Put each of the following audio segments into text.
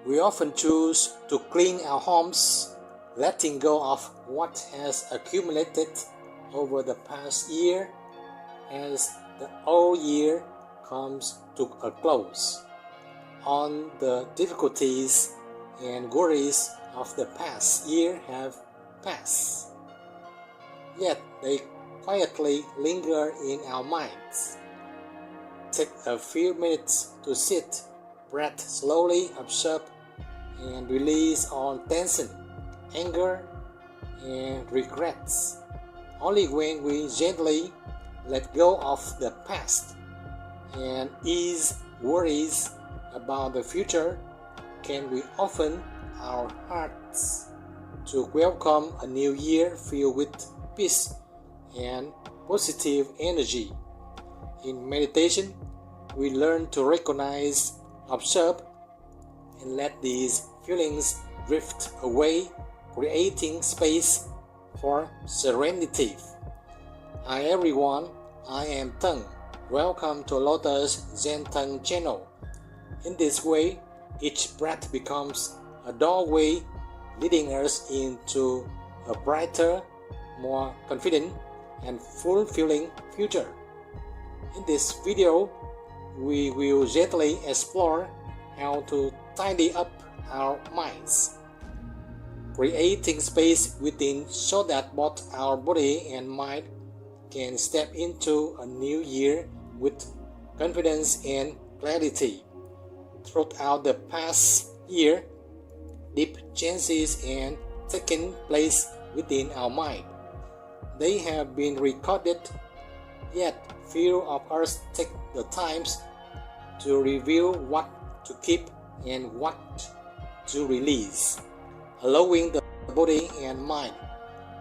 We often choose to clean our homes, letting go of what has accumulated over the past year as the old year comes to a close. All the difficulties and worries of the past year have passed, yet they quietly linger in our minds. Take a few minutes to sit, breathe slowly, observe and release all tension, anger, and regrets. Only when we gently let go of the past and ease worries about the future can we open our hearts to welcome a new year filled with peace and positive energy. In meditation, we learn to recognize, observe, and let these feelings drift away, creating space for serenity. Hi everyone, I am Teng. Welcome to Lotuszentan channel. In this way, each breath becomes a doorway leading us into a brighter, more confident, and fulfilling future. In this video, we will gently explore how to tidy up our minds, creating space within so that both our body and mind can step into a new year with confidence and clarity. Throughout the past year, deep changes have taken place within our mind. They have been recorded, yet few of us take the time to review what to keep and what to release, allowing the body and mind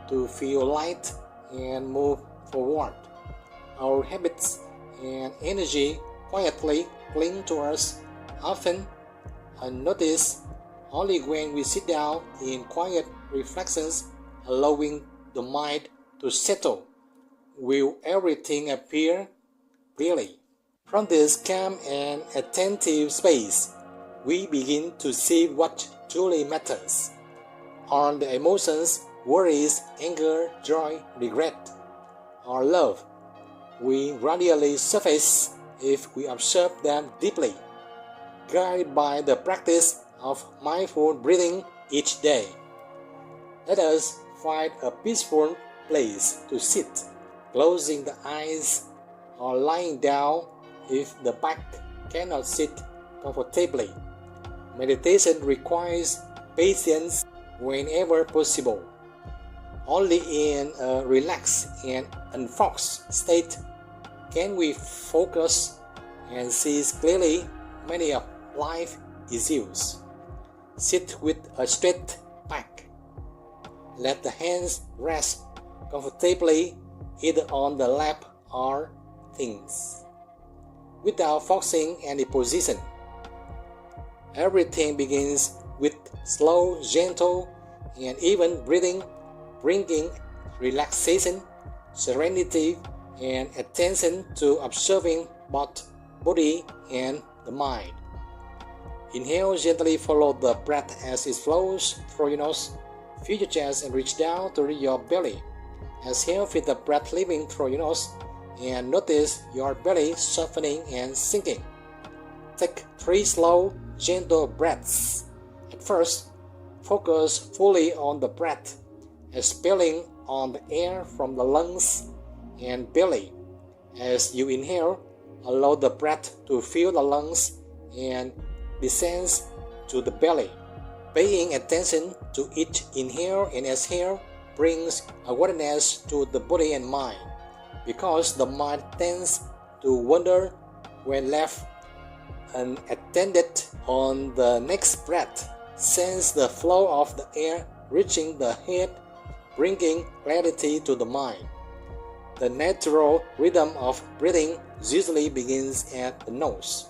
to feel light and move forward. Our habits and energy quietly cling to us, often unnoticed. Only when we sit down in quiet reflections, allowing the mind to settle, will everything appear clearly. From this calm and attentive space, we begin to see what truly matters. All the emotions, worries, anger, joy, regret, or love will gradually surface if we observe them deeply, guided by the practice of mindful breathing each day. Let us find a peaceful place to sit, closing the eyes or lying down if the back cannot sit comfortably. Meditation requires patience whenever possible. Only in a relaxed and unfocused state can we focus and see clearly many of life issues. Sit with a straight back. Let the hands rest comfortably either on the lap or thighs, without focusing any position. Everything begins with slow, gentle, and even breathing, bringing relaxation, serenity, and attention to observing both body and the mind. Inhale, gently follow the breath as it flows through your nose. Feel your chest and reach down to your belly. Exhale, feel the breath leaving through your nose and notice your belly softening and sinking. Take 3 slow, gentle breaths. At first, focus fully on the breath, expelling on the air from the lungs and belly. As you inhale, allow the breath to fill the lungs and descends to the belly. Paying attention to each inhale and exhale brings awareness to the body and mind, because the mind tends to wander when left unattended. On the next breath, sense the flow of the air reaching the head, bringing clarity to the mind. The natural rhythm of breathing usually begins at the nose,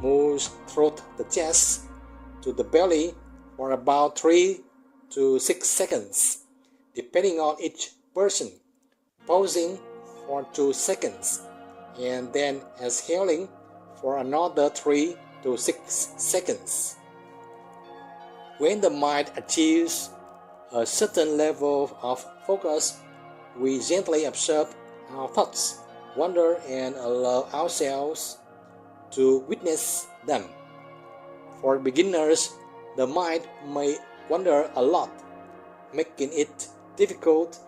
moves through the chest to the belly for about 3 to 6 seconds, depending on each person, pausing for 2 seconds, and then exhaling for another 3 to 6 seconds. When the mind achieves a certain level of focus, we gently observe our thoughts, wonder, and allow ourselves to witness them. For beginners, the mind may wander a lot, making it difficult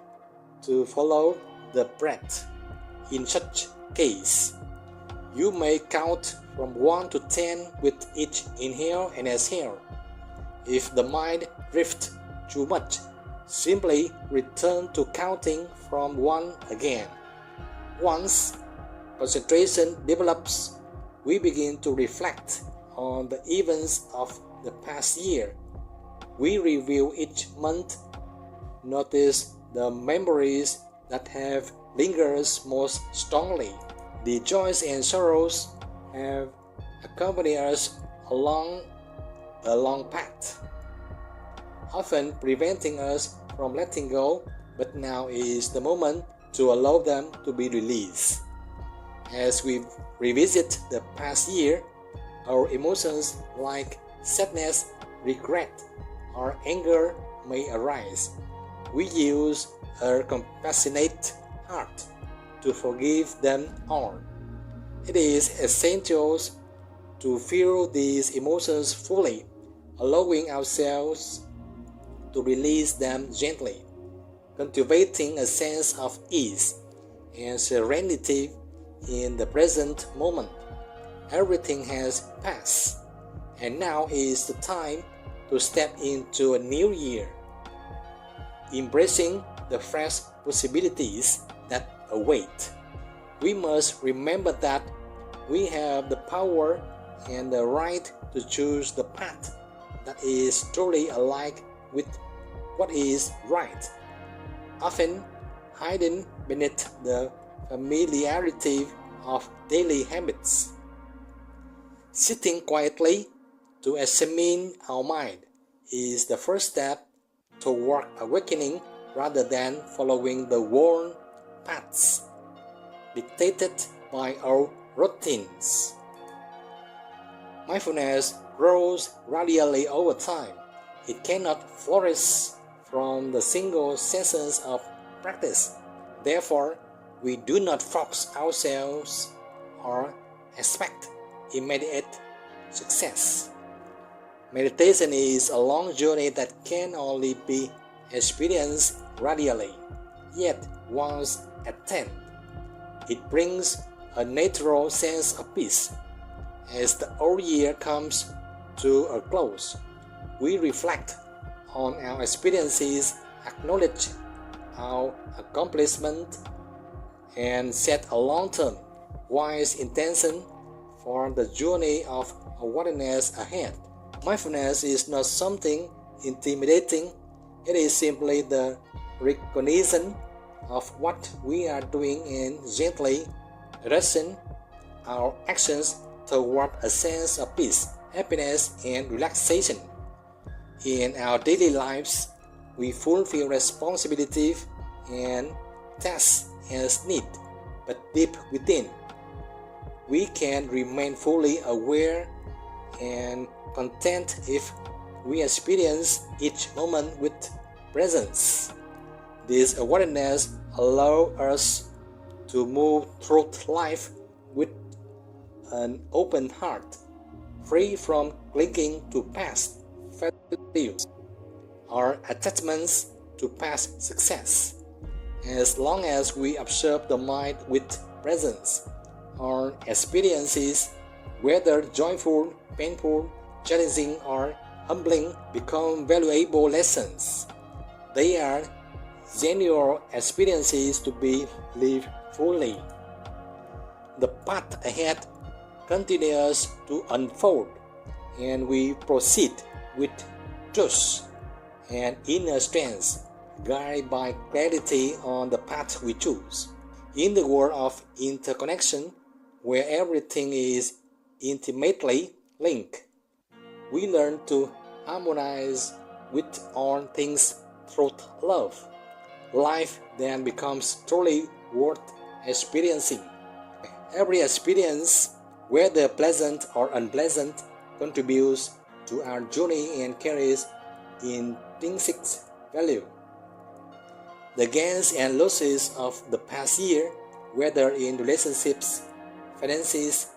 to follow the breath. In such case, you may count from 1 to 10 with each inhale and exhale. If the mind drifts too much, simply return to counting from 1 again. Once concentration develops, we begin to reflect on the events of the past year. We review each month, notice the memories that have lingered most strongly. The joys and sorrows have accompanied us along a long path, often preventing us from letting go, but now is the moment to allow them to be released. As we revisit the past year, our emotions like sadness, regret, or anger may arise. We use a compassionate heart to forgive them all. It is essential to feel these emotions fully, allowing ourselves to release them gently, cultivating a sense of ease and serenity in the present moment. Everything has passed, and now is the time to step into a new year, embracing the fresh possibilities that await. We must remember that we have the power and the right to choose the path that is truly aligned with what is right, often hidden beneath the familiarity of daily habits. Sitting quietly to examine our mind is the first step toward awakening rather than following the worn paths dictated by our routines. Mindfulness grows gradually over time. It cannot flourish from the single sessions of practice. Therefore, we do not force ourselves or expect immediate success. Meditation is a long journey that can only be experienced gradually. Yet, once attained, it brings a natural sense of peace. As the old year comes to a close, we reflect on our experiences, acknowledge our accomplishments, and set a long-term, wise intention for the journey of awareness ahead. Mindfulness is not something intimidating. It is simply the recognition of what we are doing and gently directing our actions toward a sense of peace, happiness, and relaxation. In our daily lives, we fulfill responsibilities and tasks as need, but deep within, we can remain fully aware and content if we experience each moment with presence. This awareness allows us to move through life with an open heart, free from clinging to past failures or attachments to past success. As long as we observe the mind with presence, our experiences, whether joyful, painful, challenging, or humbling, become valuable lessons. They are genuine experiences to be lived fully. The path ahead continues to unfold, and we proceed with trust and inner strength, guided by clarity on the path we choose. In the world of interconnection, where everything is intimately linked, we learn to harmonize with all things through love. Life then becomes truly worth experiencing. Every experience, whether pleasant or unpleasant, contributes to our journey and carries intrinsic value. The gains and losses of the past year, whether in relationships, finances,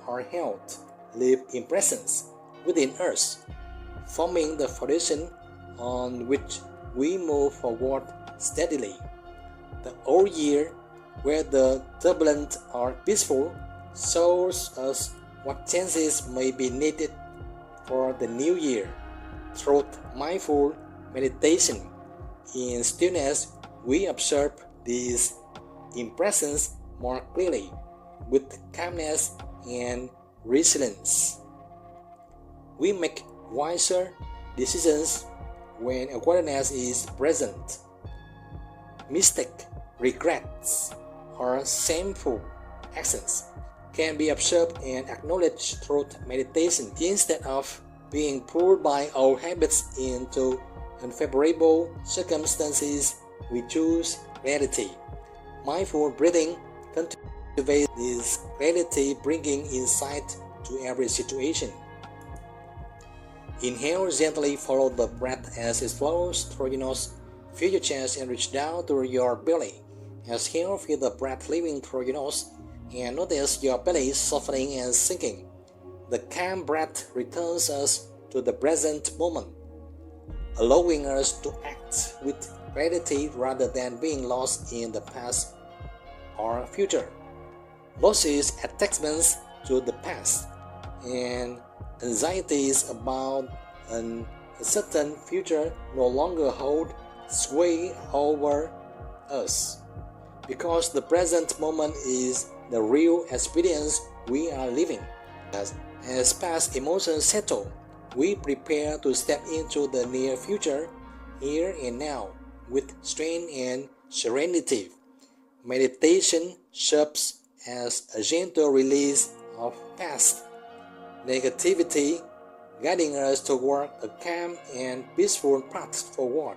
or health, leave impressions within us, forming the foundation on which we move forward steadily. The old year, whether turbulent or peaceful, shows us what changes may be needed for the new year. Through mindful meditation in stillness, we observe these impressions more clearly, with calmness and resilience. We make wiser decisions when awareness is present. Mistakes, regrets, or shameful actions can be observed and acknowledged through meditation instead of being pulled by old habits into unfavorable circumstances. We choose clarity. Mindful breathing cultivates this clarity, bringing insight to every situation. Inhale gently, follow the breath as it flows through your nose. Feel your chest and reach down to your belly. Exhale, feel the breath leaving through your nose and notice your belly softening and sinking. The calm breath returns us to the present moment, allowing us to act with clarity rather than being lost in the past or future. Losses, attachments to the past, and anxieties about an uncertain future no longer hold sway over us, because the present moment is the real experience we are living. As past emotions settle, we prepare to step into the near future, here and now, with strength and serenity. Meditation serves as a gentle release of past negativity, guiding us toward a calm and peaceful path forward.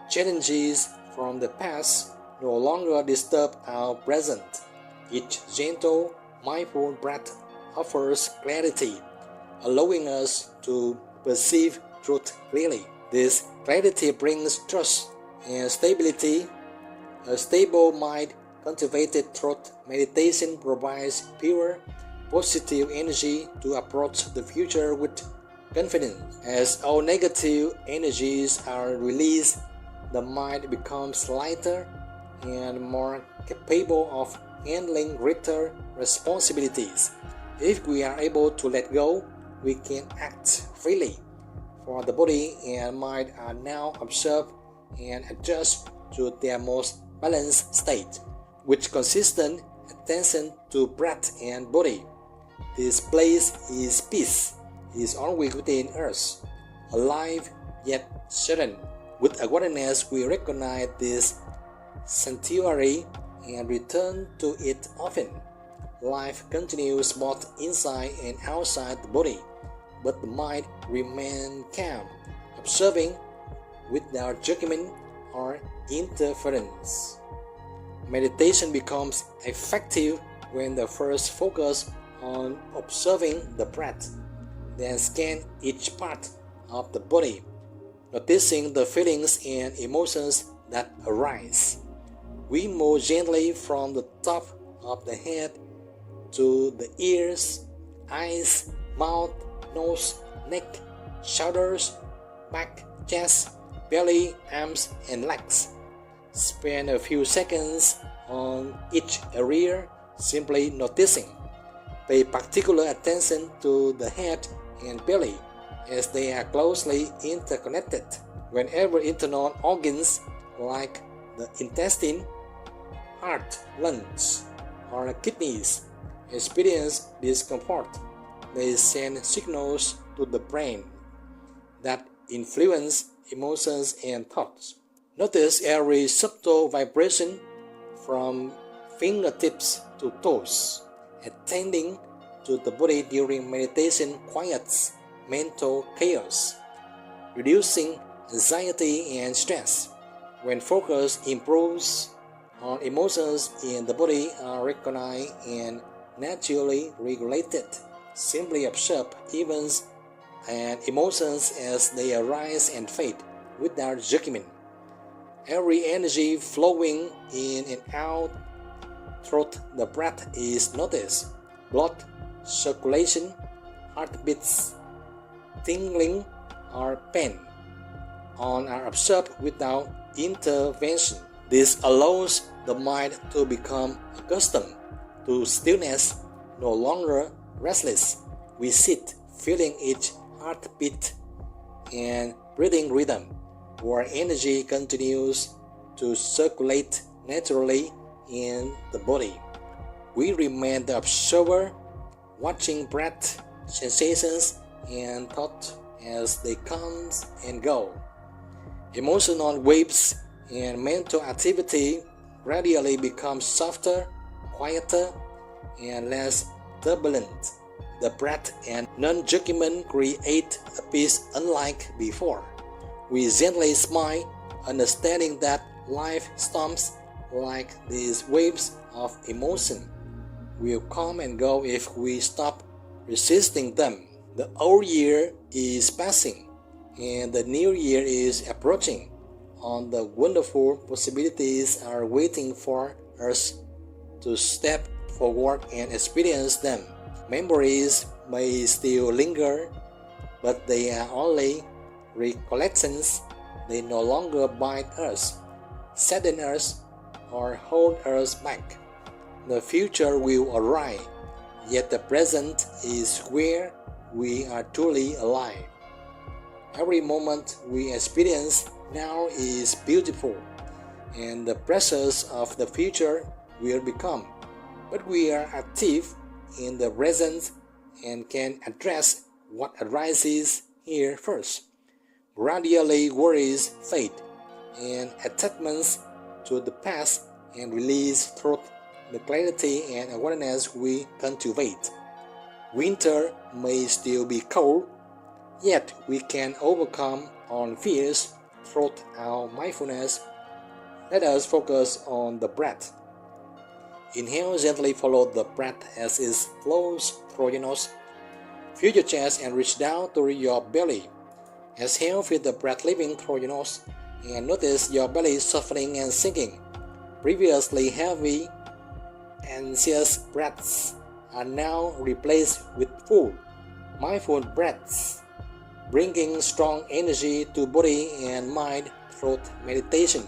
Challenges from the past no longer disturb our present. Each gentle, mindful breath offers clarity, allowing us to perceive truth clearly. This clarity brings trust and stability. A stable mind cultivated through meditation provides pure, positive energy to approach the future with confidence. As all negative energies are released, the mind becomes lighter and more capable of handling greater responsibilities. If we are able to let go, we can act freely, for the body and mind are now observed and adjust to their most balanced state, with consistent attention to breath and body. This place is peace, is always within us, alive yet certain. With awareness, we recognize this sanctuary and return to it often. Life continues both inside and outside the body, but the mind remains calm, observing without judgment or interference. Meditation becomes effective when the first focus on observing the breath, then scan each part of the body, noticing the feelings and emotions that arise. We move gently from the top of the head to the ears, eyes, mouth, nose, neck, shoulders, back, chest, belly, arms, and legs. Spend a few seconds on each area, simply noticing. Pay particular attention to the head and belly, as they are closely interconnected. Whenever internal organs like the intestine, heart, lungs, or kidneys experience discomfort, they send signals to the brain that influence emotions and thoughts. Notice every subtle vibration from fingertips to toes. Attending to the body during meditation quiets mental chaos, reducing anxiety and stress. When focus improves, all emotions in the body are recognized and naturally regulated. Simply observe events and emotions as they arise and fade without judgment. Every energy flowing in and out through the breath is noticed. Blood circulation, heartbeats, tingling, or pain all are observed without intervention. This allows the mind to become accustomed to stillness, no longer restless. We sit, feeling each heartbeat and breathing rhythm, where energy continues to circulate naturally in the body. We remain the observer, watching breath, sensations, and thought as they come and go. Emotional waves and mental activity gradually become softer, quieter, and less turbulent. The breath and non-judgment create a peace unlike before. We gently smile, understanding that life storms, like these waves of emotion, will come and go if we stop resisting them. The old year is passing, and the new year is approaching. All the wonderful possibilities are waiting for us to step forward and experience them. Memories may still linger, but they are only recollections. They no longer bind us, sadden us, or hold us back. The future will arrive, yet the present is where we are truly alive. Every moment we experience now is beautiful, and the pressures of the future will become. But we are active in the present and can address what arises here first. Gradually worries fade, and attachments to the past and release through the clarity and awareness we cultivate. Winter may still be cold, yet we can overcome all fears through our mindfulness. Let us focus on the breath. Inhale, gently follow the breath as it flows through your nose. Feel your chest and reach down to your belly. Exhale, feel the breath leaving through your nose and notice your belly softening and sinking. Previously heavy, anxious breaths are now replaced with full, mindful breaths, bringing strong energy to body and mind through meditation.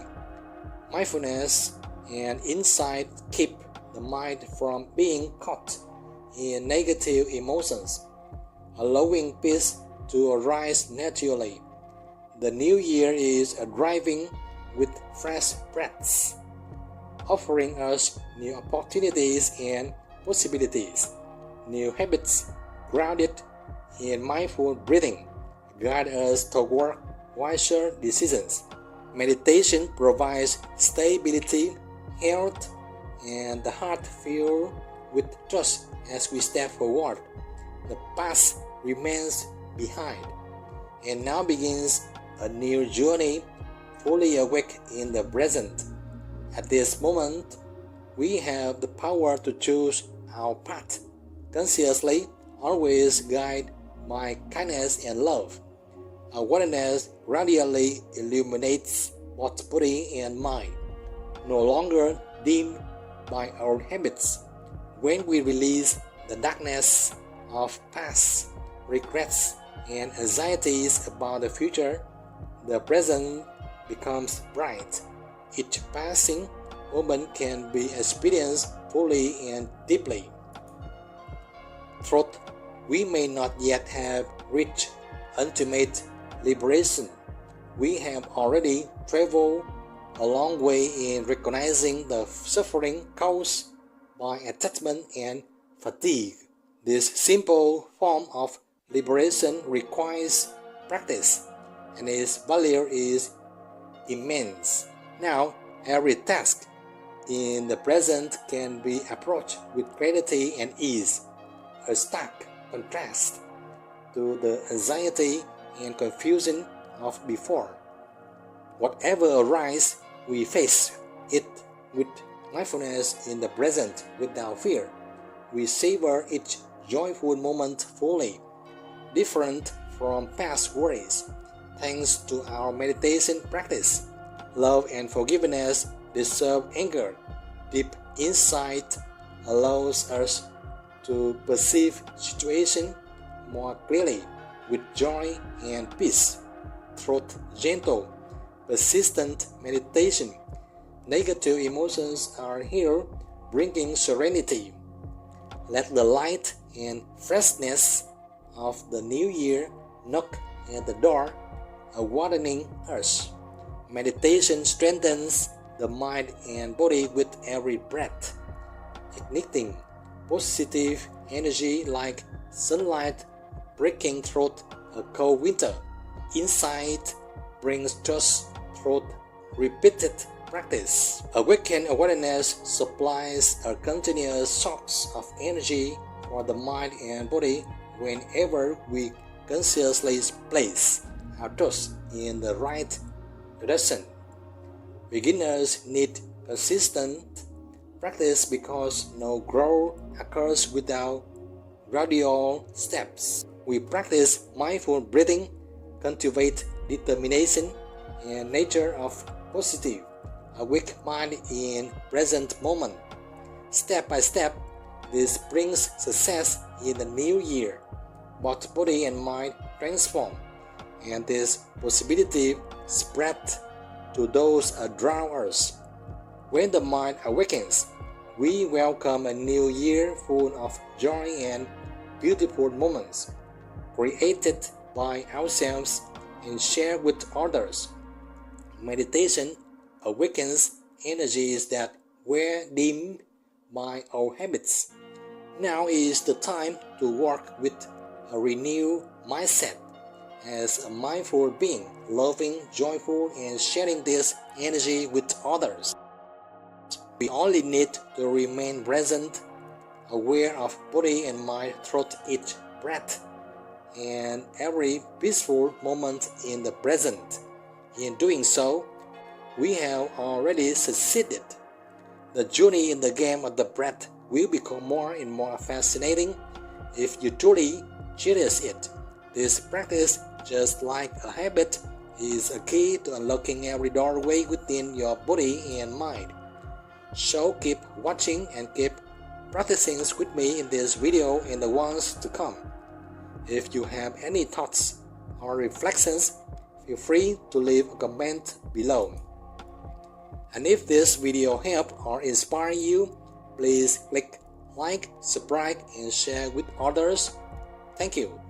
Mindfulness and insight keep the mind from being caught in negative emotions, allowing peace to arise naturally. The new year is arriving with fresh breaths, offering us new opportunities and possibilities. New habits grounded in mindful breathing guide us toward wiser decisions. Meditation provides stability, health, and the heart filled with trust as we step forward. The past remains behind, and now begins a new journey, fully awake in the present. At this moment, we have the power to choose our path consciously, always guided by kindness and love. Awareness gradually illuminates both body and mind, no longer dimmed by our habits. When we release the darkness of past regrets and anxieties about the future, the present becomes bright. Each passing moment can be experienced fully and deeply. Truth, we may not yet have reached ultimate liberation. We have already traveled a long way in recognizing the suffering caused by attachment and fatigue. This simple form of liberation requires practice, and its value is immense. Now, every task in the present can be approached with clarity and ease, a stark contrast to the anxiety and confusion of before. Whatever arises, we face it with mindfulness in the present without fear. We savor each joyful moment fully. Different from past worries. Thanks to our meditation practice, love and forgiveness dissolve anger. Deep insight allows us to perceive situations more clearly with joy and peace. Through gentle, persistent meditation, negative emotions are here, bringing serenity. Let the light and freshness of the new year knock at the door, awakening us. Meditation strengthens the mind and body with every breath, igniting positive energy like sunlight breaking through a cold winter. Insight brings trust through repeated practice. Awakened awareness supplies a continuous source of energy for the mind and body whenever we consciously place our trust in the right direction. Beginners need consistent practice because no growth occurs without gradual steps. We practice mindful breathing, cultivate determination and nature of positive, awake mind in present moment. Step by step, this brings success in the new year. Both body and mind transform, and this possibility spread to those around us. When the mind awakens, we welcome a new year full of joy and beautiful moments, created by ourselves and shared with others. Meditation awakens energies that were dimmed by our habits. Now is the time to work with a renewed mindset as a mindful being, loving, joyful, and sharing this energy with others. We only need to remain present, aware of body and mind through each breath and every peaceful moment in the present. In doing so, we have already succeeded. The journey in the game of the breath will become more and more fascinating if you truly cherish it. This practice, just like a habit, is a key to unlocking every doorway within your body and mind. So keep watching and keep practicing with me in this video and the ones to come. If you have any thoughts or reflections, feel free to leave a comment below. And if this video helped or inspired you, please click like, subscribe, and share with others. Thank you.